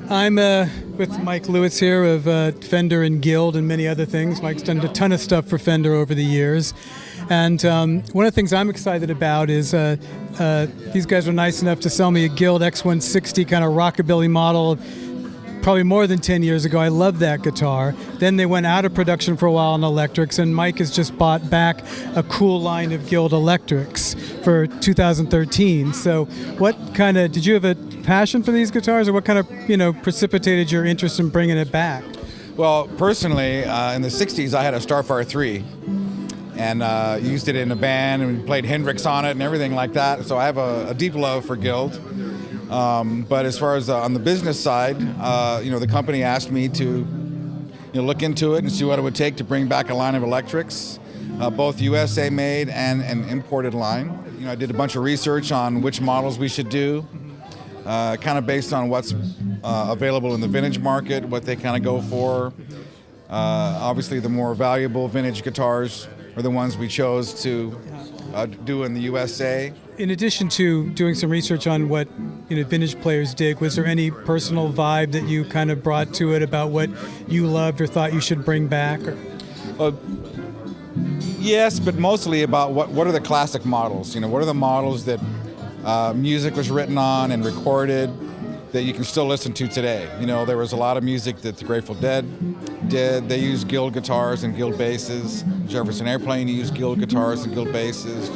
I'm with Mike Lewis here of Fender and Guild and many other things. Mike's done a ton of stuff for Fender over the years. And one of the things I'm excited about is these guys were nice enough to sell me a Guild X160 kind of rockabilly model probably more than 10 years ago. I love that guitar. Then they went out of production for a while on electrics, and Mike has just bought back a cool line of Guild electrics for 2013. So did you have a passion for these guitars, or what kind of, precipitated your interest in bringing it back? Well, personally, in the 60s, I had a Starfire 3 and used it in a band and played Hendrix on it and everything like that. So I have a deep love for Guild. But as far as on the business side, the company asked me to look into it and see what it would take to bring back a line of electrics, both USA made and an imported line. I did a bunch of research on which models we should do, kind of based on what's available in the vintage market, what they kind of go for. Obviously, the more valuable vintage guitars are the ones we chose to do in the USA. In addition to doing some research on what vintage players dig, was there any personal vibe that you kind of brought to it about what you loved or thought you should bring back? Yes, but mostly about what are the classic models? What are the models that music was written on and recorded that you can still listen to today? There was a lot of music that the Grateful Dead did. They used Guild guitars and Guild basses. Jefferson Airplane used Guild guitars and Guild basses.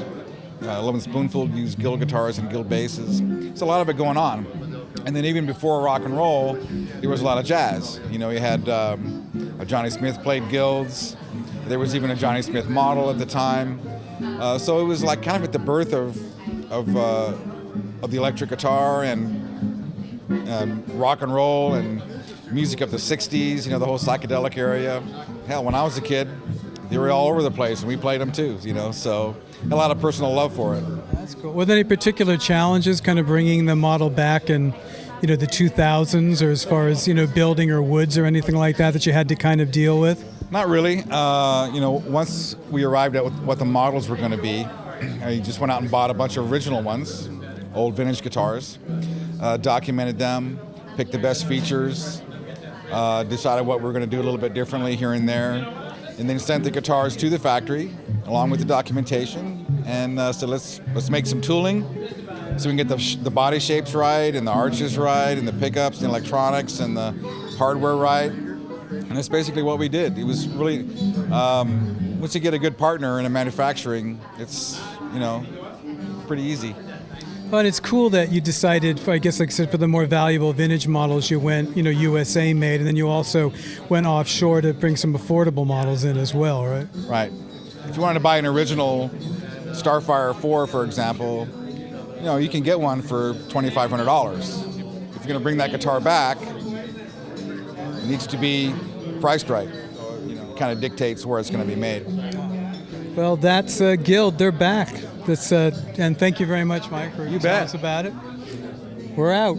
Lovin' Spoonful used Guild guitars and Guild basses. There's a lot of it going on. And then even before rock and roll, there was a lot of jazz. You had Johnny Smith played Guilds. There was even a Johnny Smith model at the time. So it was like kind of at the birth of the electric guitar and rock and roll and music of the 60s, the whole psychedelic area. Hell, when I was a kid, they were all over the place, and we played them too, so a lot of personal love for it. That's cool. Were there any particular challenges kind of bringing the model back in, the 2000s, or as far as, building or woods or anything like that you had to kind of deal with? Not really. Once we arrived at what the models were going to be, I just went out and bought a bunch of original ones, old vintage guitars, documented them, picked the best features, decided what we were going to do a little bit differently here and there, and then sent the guitars to the factory along with the documentation, and so let's make some tooling so we can get the body shapes right and the arches right and the pickups and electronics and the hardware right. And that's basically what we did. It was really, once you get a good partner in a manufacturing, it's, pretty easy. Well, and it's cool that you decided, I guess, like I said, for the more valuable vintage models, you went, USA made, and then you also went offshore to bring some affordable models in as well, right? Right. If you wanted to buy an original Starfire 4, for example, you can get one for $2,500. If you're going to bring that guitar back, it needs to be priced right. It kind of dictates where it's going to be made. Well, that's Guild. They're back. And thank you very much, Mike, for telling us about it. We're out.